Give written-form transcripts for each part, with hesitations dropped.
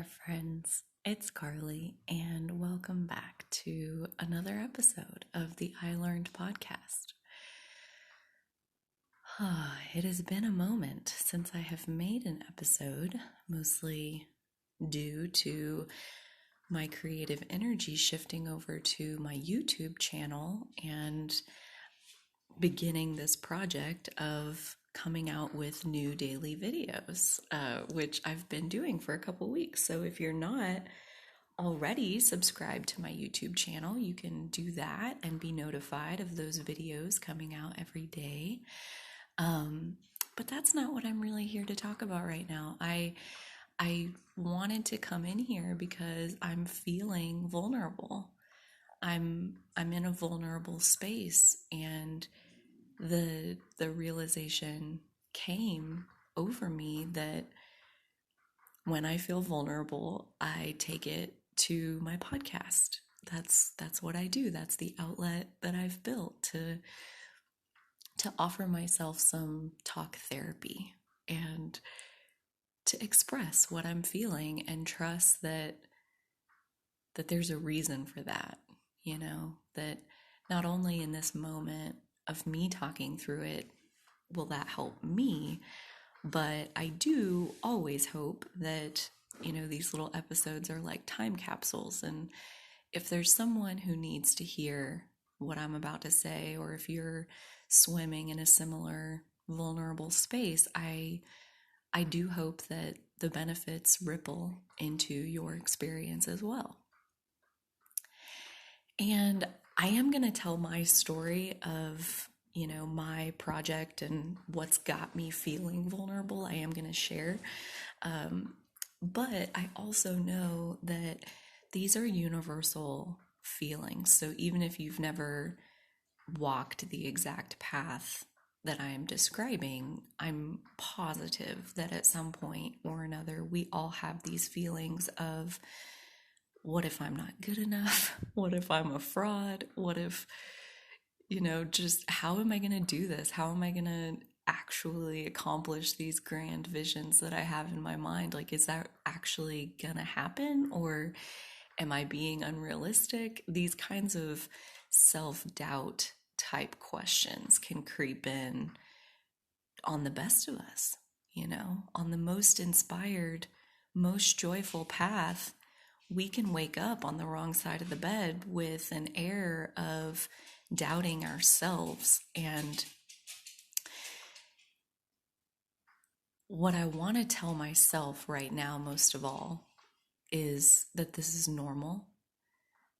there, friends. It's Carly, and welcome back to another episode of the I Learned podcast. It has been a moment since I have made an episode, mostly due to my creative energy shifting over to my YouTube channel and beginning this project of coming out with new daily videos, which I've been doing for a couple weeks. So if you're not already subscribed to my YouTube channel, you can do that and be notified of those videos coming out every day. But that's not what I'm really here to talk about right now. I wanted to come in here because I'm feeling vulnerable. I'm in a vulnerable space, and the realization came over me that when I feel vulnerable, I take it to my podcast. That's what I do. That's the outlet that I've built to offer myself some talk therapy and to express what I'm feeling and trust that there's a reason for that, that not only in this moment of me talking through it will that help me, but I do always hope that, these little episodes are like time capsules. And if there's someone who needs to hear what I'm about to say, or if you're swimming in a similar vulnerable space, I do hope that the benefits ripple into your experience as well. And I am going to tell my story of, my project and what's got me feeling vulnerable. I am going to share. But I also know that these are universal feelings. So even if you've never walked the exact path that I am describing, I'm positive that at some point or another, we all have these feelings of, what if I'm not good enough? What if I'm a fraud? What if, just how am I going to do this? How am I going to actually accomplish these grand visions that I have in my mind? Like, is that actually going to happen? Or am I being unrealistic? These kinds of self-doubt type questions can creep in on the best of us, on the most inspired, most joyful path. We can wake up on the wrong side of the bed with an air of doubting ourselves. And what I want to tell myself right now, most of all, is that this is normal,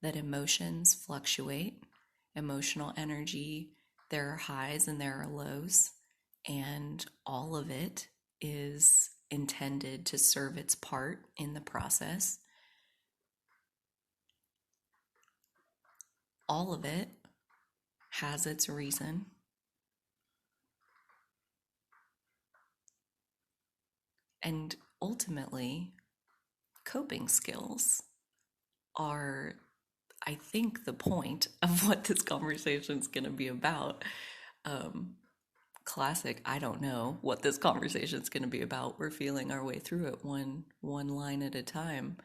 that emotions fluctuate, emotional energy, there are highs and there are lows, and all of it is intended to serve its part in the process. All of it has its reason. And ultimately, coping skills are, I think, the point of what this conversation is going to be about. Classic, I don't know what this conversation is going to be about. We're feeling our way through it one line at a time.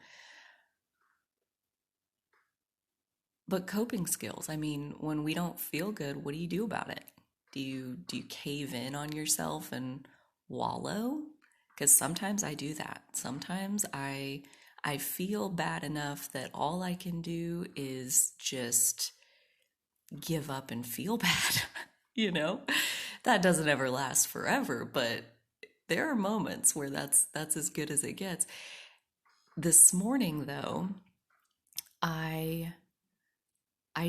But coping skills, I mean, when we don't feel good, what do you do about it? Do you cave in on yourself and wallow? Because sometimes I do that. Sometimes I feel bad enough that all I can do is just give up and feel bad. That doesn't ever last forever, but there are moments where that's as good as it gets. This morning, though, I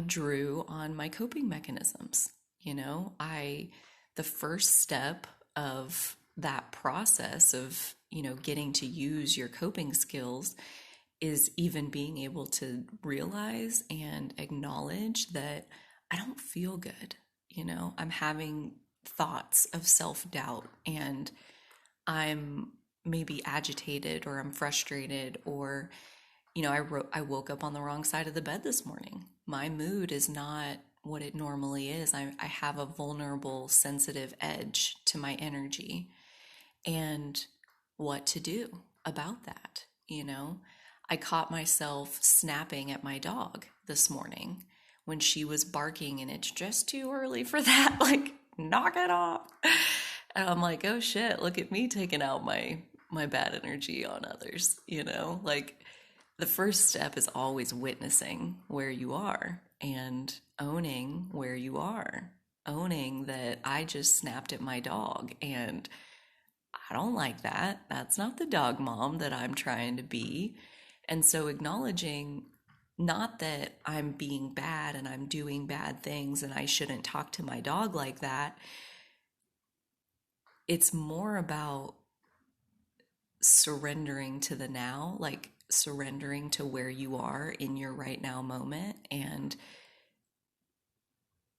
drew on my coping mechanisms. The first step of that process of, getting to use your coping skills is even being able to realize and acknowledge that I don't feel good. I'm having thoughts of self-doubt, and I'm maybe agitated, or I'm frustrated, or I woke up on the wrong side of the bed this morning. My mood is not what it normally is. I have a vulnerable, sensitive edge to my energy, and what to do about that. you know? I caught myself snapping at my dog this morning when she was barking, and it's just too early for that. Like, knock it off. And I'm like, oh shit, look at me taking out my bad energy on others, you know? Like, the first step is always witnessing where you are and owning where you are. Owning that I just snapped at my dog and I don't like that. That's not the dog mom that I'm trying to be. And so acknowledging not that I'm being bad and I'm doing bad things and I shouldn't talk to my dog like that. It's more about surrendering to the now, like surrendering to where you are in your right now moment. And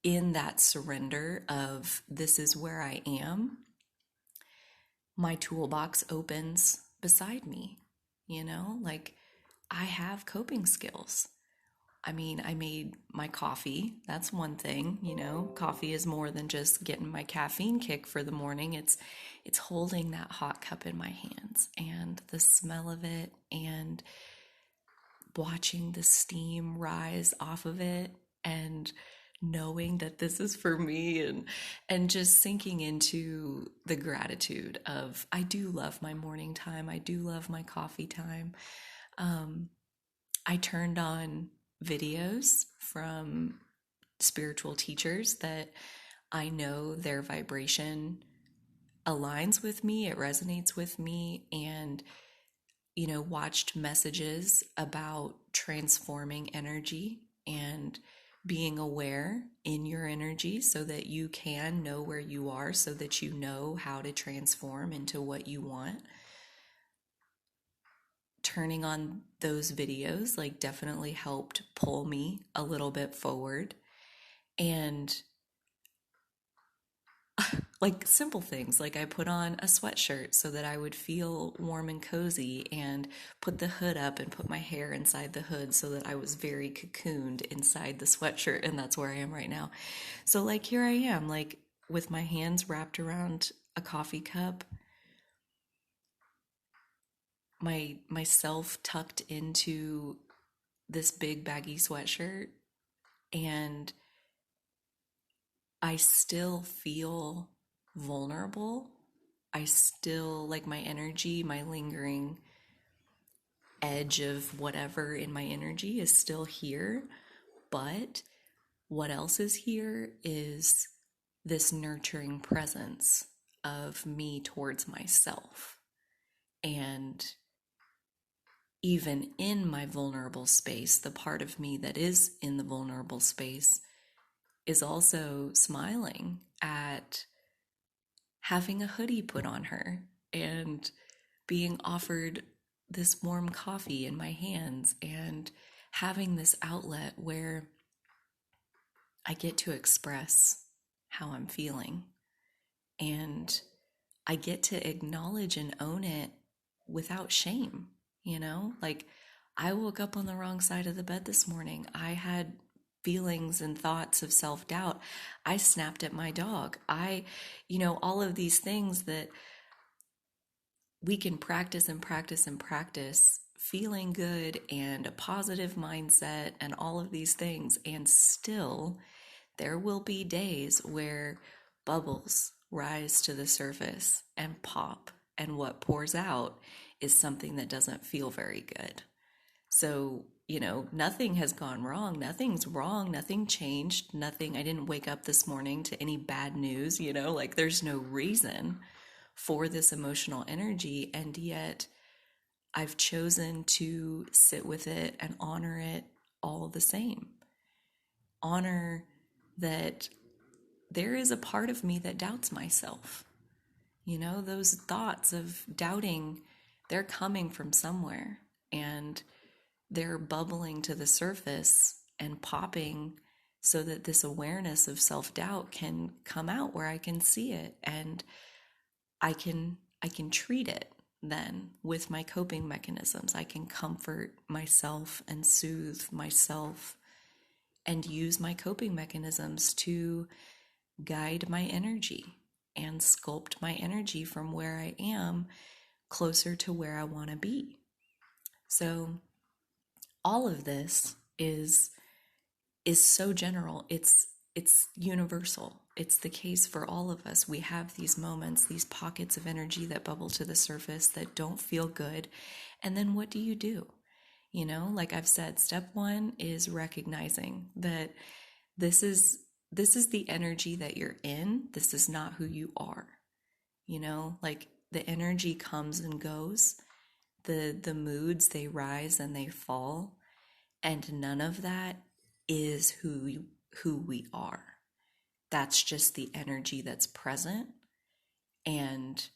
in that surrender of this is where I am, my toolbox opens beside me, you know, like I have coping skills. I mean, I made my coffee. That's one thing, you know. Coffee is more than just getting my caffeine kick for the morning. It's holding that hot cup in my hands and the smell of it and watching the steam rise off of it and knowing that this is for me and just sinking into the gratitude of I do love my morning time. I do love my coffee time. I turned on videos from spiritual teachers that I know their vibration aligns with me, it resonates with me, and, you know, watched messages about transforming energy and being aware in your energy so that you can know where you are, so that you know how to transform into what you want. Turning on those videos like definitely helped pull me a little bit forward. And like simple things, like I put on a sweatshirt so that I would feel warm and cozy, and put the hood up and put my hair inside the hood so that I was very cocooned inside the sweatshirt. And that's where I am right now. So like here I am, like with my hands wrapped around a coffee cup, myself tucked into this big baggy sweatshirt, and I still feel vulnerable. I still like my energy, my lingering edge of whatever in my energy is still here. But what else is here is this nurturing presence of me towards myself. And even in my vulnerable space, the part of me that is in the vulnerable space is also smiling at having a hoodie put on her and being offered this warm coffee in my hands and having this outlet where I get to express how I'm feeling. And I get to acknowledge and own it without shame, you know? Like, I woke up on the wrong side of the bed this morning. I had feelings and thoughts of self-doubt. I snapped at my dog. All of these things that we can practice and practice and practice, feeling good and a positive mindset and all of these things. And still, there will be days where bubbles rise to the surface and pop, and what pours out is something that doesn't feel very good. So, nothing has gone wrong. Nothing's wrong. Nothing changed. Nothing. I didn't wake up this morning to any bad news, like there's no reason for this emotional energy. And yet I've chosen to sit with it and honor it all the same. Honor that there is a part of me that doubts myself. Those thoughts of doubting, they're coming from somewhere, and they're bubbling to the surface and popping so that this awareness of self-doubt can come out where I can see it, and I can treat it then with my coping mechanisms. I can comfort myself and soothe myself and use my coping mechanisms to guide my energy and sculpt my energy from where I am closer to where I want to be. So all of this is so general. It's universal. It's the case for all of us. We have these moments, these pockets of energy that bubble to the surface that don't feel good. And then what do? You know, like I've said, step one is recognizing that this is this is the energy that you're in. This is not who you are. You know, like the energy comes and goes. The moods, they rise and they fall, and none of that is who we are. That's just the energy that's present. And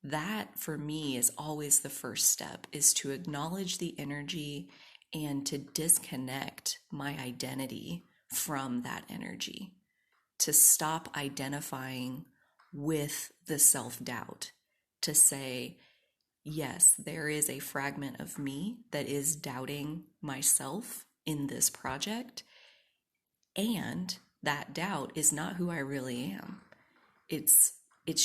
that for me is always the first step, is to acknowledge the energy and to disconnect my identity from that energy, to stop identifying with the self-doubt, to say, yes, there is a fragment of me that is doubting myself in this project, and that doubt is not who I really am. It's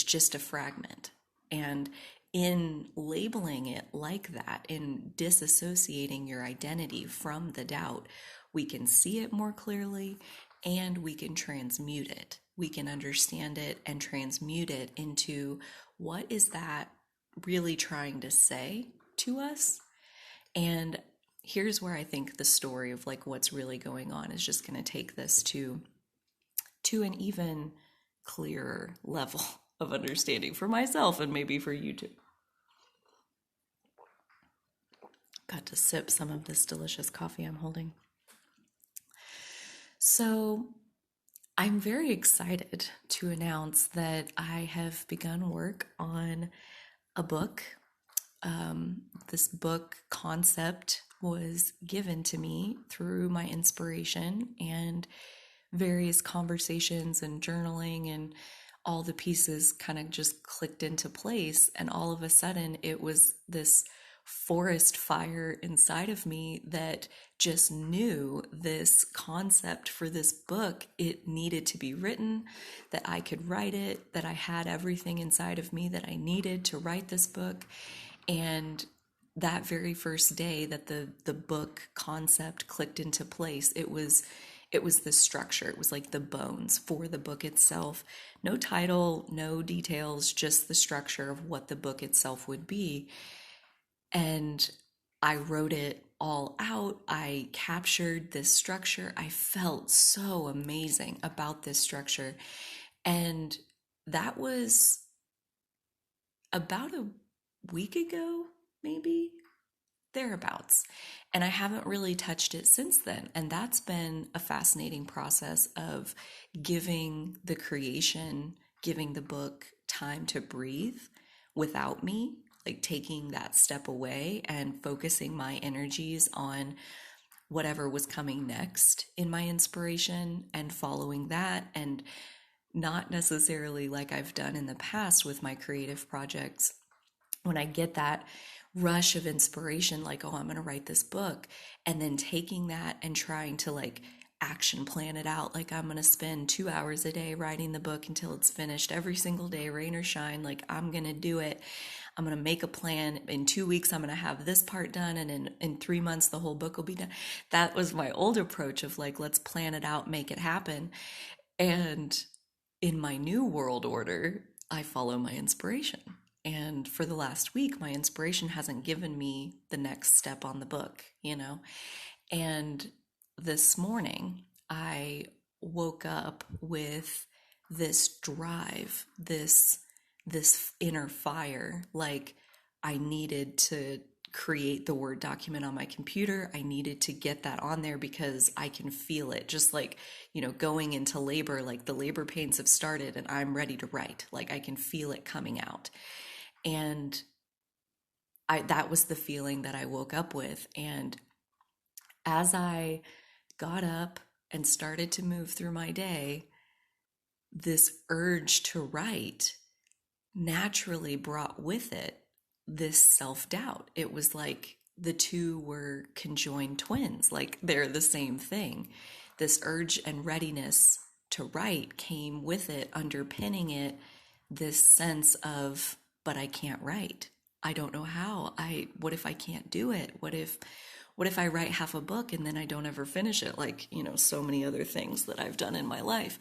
just a fragment. And in labeling it like that, in disassociating your identity from the doubt, we can see it more clearly and we can transmute it. We can understand it and transmute it into, what is that really trying to say to us? And here's where I think the story of like what's really going on is just going to take this to an even clearer level of understanding for myself and maybe for you too. Got to sip some of this delicious coffee I'm holding. So I'm very excited to announce that I have begun work on a book. This book concept was given to me through my inspiration and various conversations and journaling, and all the pieces kind of just clicked into place. And all of a sudden, it was this forest fire inside of me that just knew this concept for this book. It needed to be written, that I could write it, that I had everything inside of me that I needed to write this book. And that very first day that the book concept clicked into place, it was the structure. It was like the bones for the book itself. No title, no details, just the structure of what the book itself would be. And I wrote it all out. I captured this structure. I felt so amazing about this structure. And that was about a week ago, maybe, thereabouts. And I haven't really touched it since then. And that's been a fascinating process of giving the creation, giving the book time to breathe without me, like taking that step away and focusing my energies on whatever was coming next in my inspiration and following that, and not necessarily like I've done in the past with my creative projects. When I get that rush of inspiration, like, oh, I'm going to write this book, and then taking that and trying to like action plan it out, like I'm going to spend 2 hours a day writing the book until it's finished every single day, rain or shine, like I'm going to do it. I'm going to make a plan. In 2 weeks, I'm going to have this part done. And in 3 months, the whole book will be done. That was my old approach of like, let's plan it out, make it happen. And in my new world order, I follow my inspiration. And for the last week, my inspiration hasn't given me the next step on the book, you know? And this morning, I woke up with this drive, this inner fire, like I needed to create the Word document on my computer. I needed to get that on there because I can feel it, just like, you know, going into labor, like the labor pains have started and I'm ready to write. Like I can feel it coming out. And that was the feeling that I woke up with. And as I got up and started to move through my day, this urge to write naturally brought with it this self-doubt. It was like the two were conjoined twins, like they're the same thing. This urge and readiness to write came with it, underpinning it, this sense of, but I can't write. I don't know how. What if I can't do it? What if I write half a book and then I don't ever finish it? Like, so many other things that I've done in my life.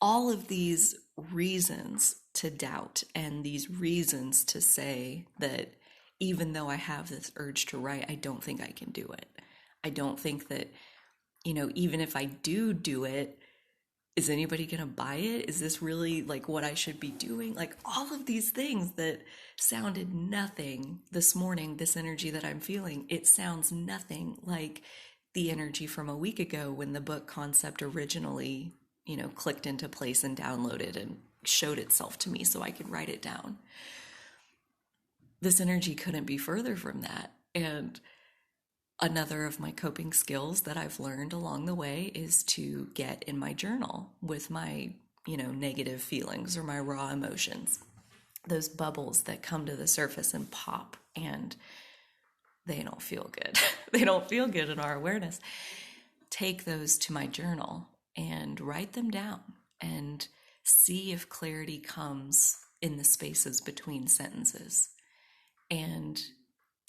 All of these reasons to doubt and these reasons to say that even though I have this urge to write, I don't think I can do it. I don't think that, even if I do it, is anybody going to buy it? Is this really like what I should be doing? Like all of these things that sounded nothing this morning, this energy that I'm feeling, it sounds nothing like the energy from a week ago when the book concept originally, clicked into place and downloaded and showed itself to me so I could write it down. This energy couldn't be further from that. And another of my coping skills that I've learned along the way is to get in my journal with my, negative feelings or my raw emotions, those bubbles that come to the surface and pop, and they don't feel good. They don't feel good in our awareness. Take those to my journal and write them down and see if clarity comes in the spaces between sentences. And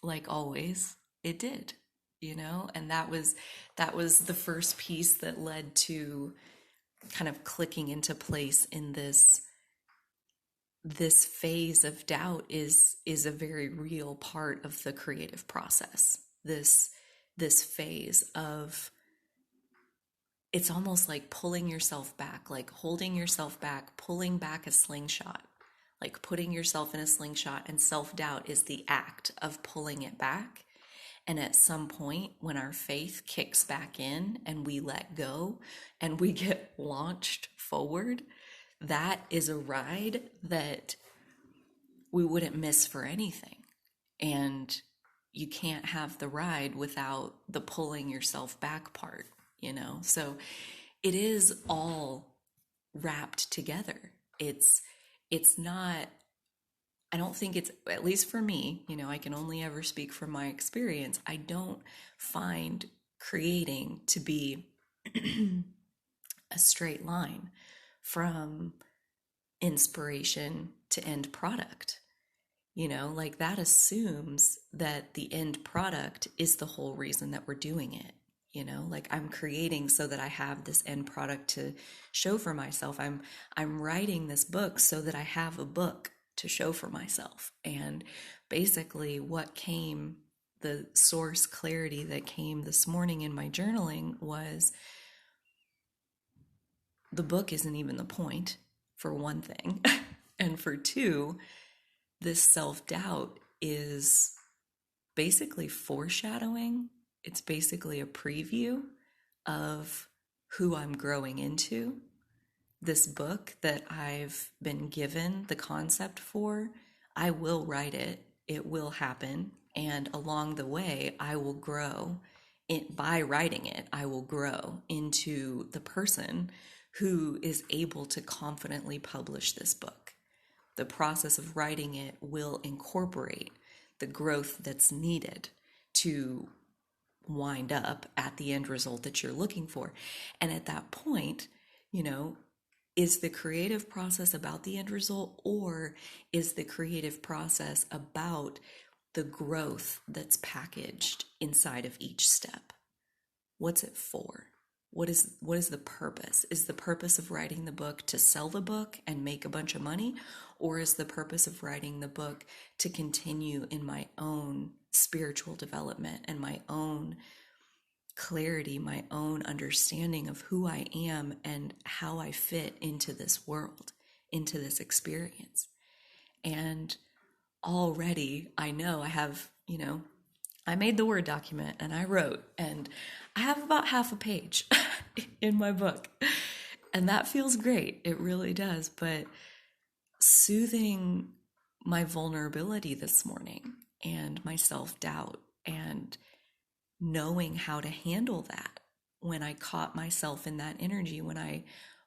like always, it did. And that was the first piece that led to kind of clicking into place in this phase of doubt is a very real part of the creative process. This phase of, it's almost like pulling yourself back, like holding yourself back, pulling back a slingshot, like putting yourself in a slingshot, and self-doubt is the act of pulling it back. And at some point, when our faith kicks back in and we let go and we get launched forward, that is a ride that we wouldn't miss for anything. And you can't have the ride without the pulling yourself back part, So it is all wrapped together. It's not, I don't think it's, at least for me, I can only ever speak from my experience. I don't find creating to be a straight line from inspiration to end product. Like that assumes that the end product is the whole reason that we're doing it. Like I'm creating so that I have this end product to show for myself. I'm writing this book so that I have a book to show for myself. And basically what came, the source clarity that came this morning in my journaling was, the book isn't even the point, for one thing. And for two, this self-doubt is basically foreshadowing. It's basically a preview of who I'm growing into. This book that I've been given the concept for, I will write it. It will happen. And along the way, I will grow. By writing it, I will grow into the person who is able to confidently publish this book. The process of writing it will incorporate the growth that's needed to wind up at the end result that you're looking for. And at that point, is the creative process about the end result, or is the creative process about the growth that's packaged inside of each step? What's it for? What is the purpose? Is the purpose of writing the book to sell the book and make a bunch of money? Or is the purpose of writing the book to continue in my own spiritual development and my own clarity, my own understanding of who I am and how I fit into this world, into this experience? And already I know I have, I made the Word document and I wrote, and I have about half a page in my book. And that feels great. It really does. But soothing my vulnerability this morning and my self-doubt and knowing how to handle that when I caught myself in that energy, when I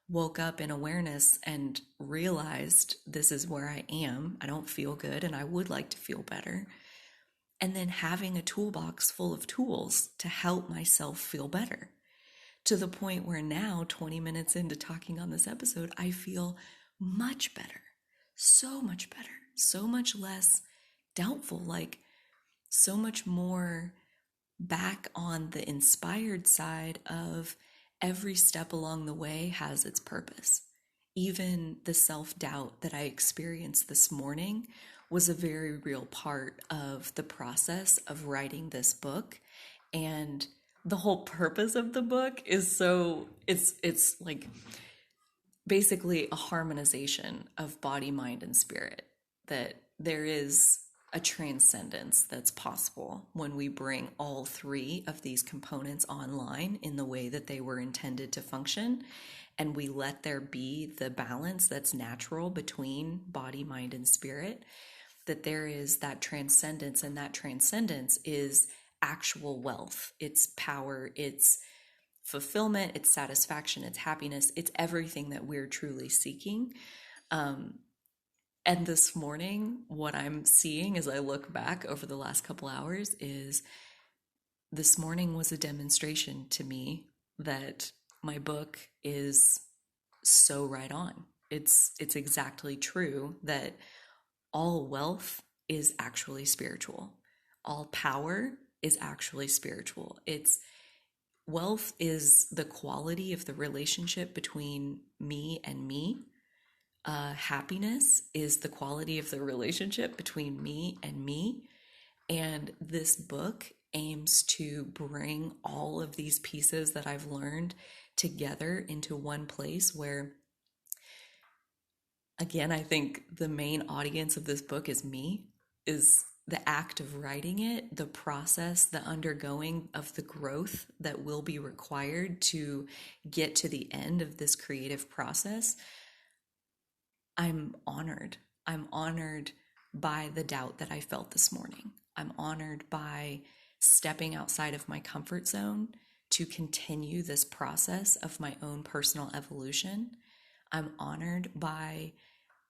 woke up in awareness and realized this is where I am, I don't feel good and I would like to feel better. And then having a toolbox full of tools to help myself feel better, to the point where now, 20 minutes into talking on this episode, I feel much better, so much less doubtful, like so much more back on the inspired side of every step along the way has its purpose. Even the self-doubt that I experienced this morning was a very real part of the process of writing this book. And the whole purpose of the book is so it's like basically a harmonization of body, mind, and spirit. That there is a transcendence that's possible when we bring all three of these components online in the way that they were intended to function, and we let there be the balance that's natural between body, mind, and spirit. That there is that transcendence, and that transcendence is actual wealth, it's power, it's fulfillment, it's satisfaction, it's happiness, it's everything that we're truly seeking. And this morning, what I'm seeing as I look back over the last couple hours is this morning was a demonstration to me that my book is so right on. It's exactly true that all wealth is actually spiritual. All power is actually spiritual. It's wealth is the quality of the relationship between me and me. Happiness is the quality of the relationship between me and me. And this book aims to bring all of these pieces that I've learned together into one place where, again, I think the main audience of this book is me, is the act of writing it, the process, the undergoing of the growth that will be required to get to the end of this creative process. I'm honored. I'm honored by the doubt that I felt this morning. I'm honored by stepping outside of my comfort zone to continue this process of my own personal evolution. I'm honored by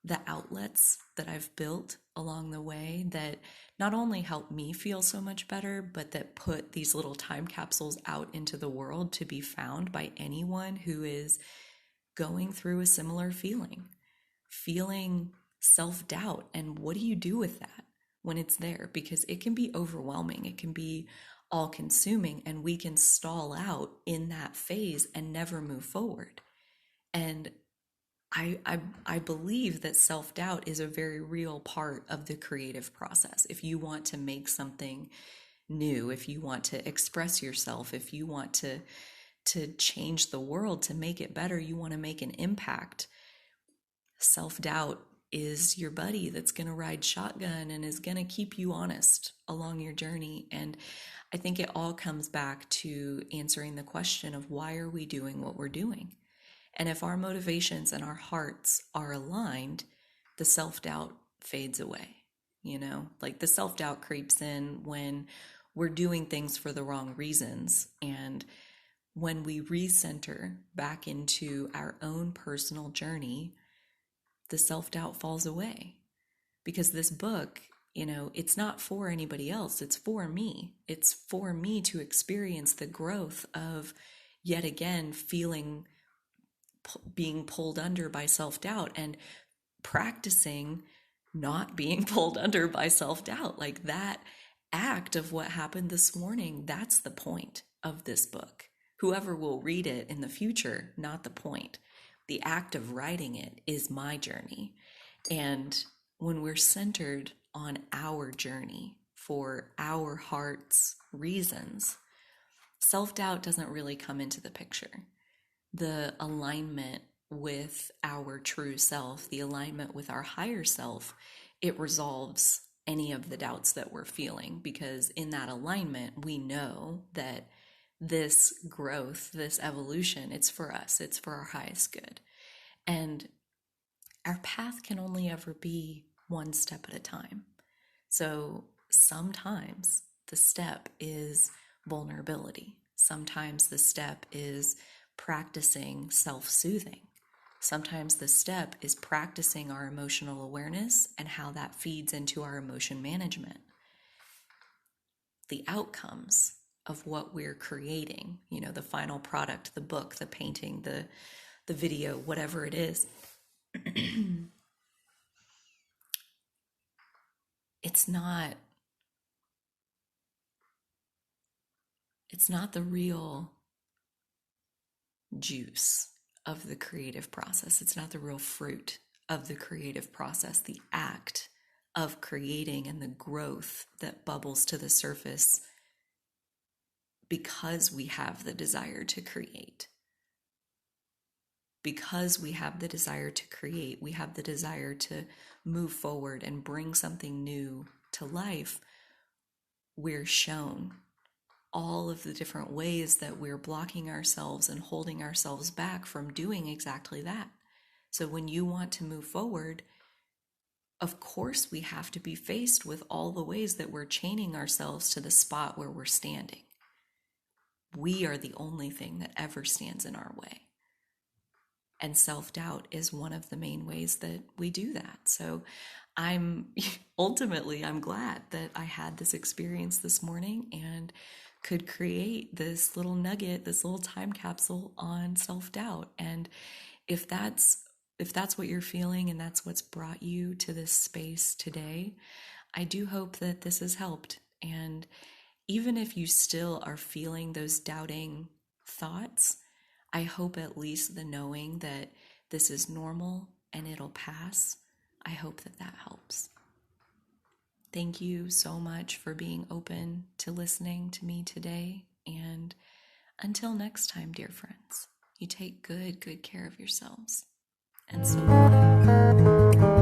the outlets that I've built along the way that not only help me feel so much better, but that put these little time capsules out into the world to be found by anyone who is going through a similar feeling self-doubt. And what do you do with that when it's there? Because it can be overwhelming, it can be all consuming, and we can stall out in that phase and never move forward. And I believe that self-doubt is a very real part of the creative process. If you want to make something new, if you want to express yourself, if you want to change the world, to make it better, you want to make an impact, self-doubt is your buddy that's going to ride shotgun and is going to keep you honest along your journey. And I think it all comes back to answering the question of why are we doing what we're doing? And if our motivations and our hearts are aligned, the self-doubt fades away. Like the self-doubt creeps in when we're doing things for the wrong reasons. And when we recenter back into our own personal journey, the self-doubt falls away. Because this book, it's not for anybody else. It's for me. It's for me to experience the growth of, yet again, being pulled under by self-doubt and practicing not being pulled under by self-doubt. Like that act of what happened this morning, that's the point of this book. Whoever will read it in the future, not the point. The act of writing it is my journey. And when we're centered on our journey for our heart's reasons, self-doubt doesn't really come into the picture. The alignment with our true self, the alignment with our higher self, it resolves any of the doubts that we're feeling, because in that alignment, we know that this growth, this evolution, it's for us, it's for our highest good. And our path can only ever be one step at a time. So sometimes the step is vulnerability. Sometimes the step is practicing self-soothing. Sometimes the step is practicing our emotional awareness and how that feeds into our emotion management. The outcomes of what we're creating, the final product, the book, the painting, the video, whatever it is, it's not the real juice of the creative process. It's not the real fruit of the creative process, the act of creating and the growth that bubbles to the surface because we have the desire to create. Because we have the desire to create, we have the desire to move forward and bring something new to life. We're shown all of the different ways that we're blocking ourselves and holding ourselves back from doing exactly that. So when you want to move forward, of course, we have to be faced with all the ways that we're chaining ourselves to the spot where we're standing. We are the only thing that ever stands in our way. And self-doubt is one of the main ways that we do that. So I'm glad that I had this experience this morning and could create this little nugget, this little time capsule on self-doubt. And if that's what you're feeling and that's what's brought you to this space today, I do hope that this has helped. And even if you still are feeling those doubting thoughts, I hope at least the knowing that this is normal and it'll pass, I hope that helps. Thank you so much for being open to listening to me today. And until next time, dear friends, you take good care of yourselves. And so will I.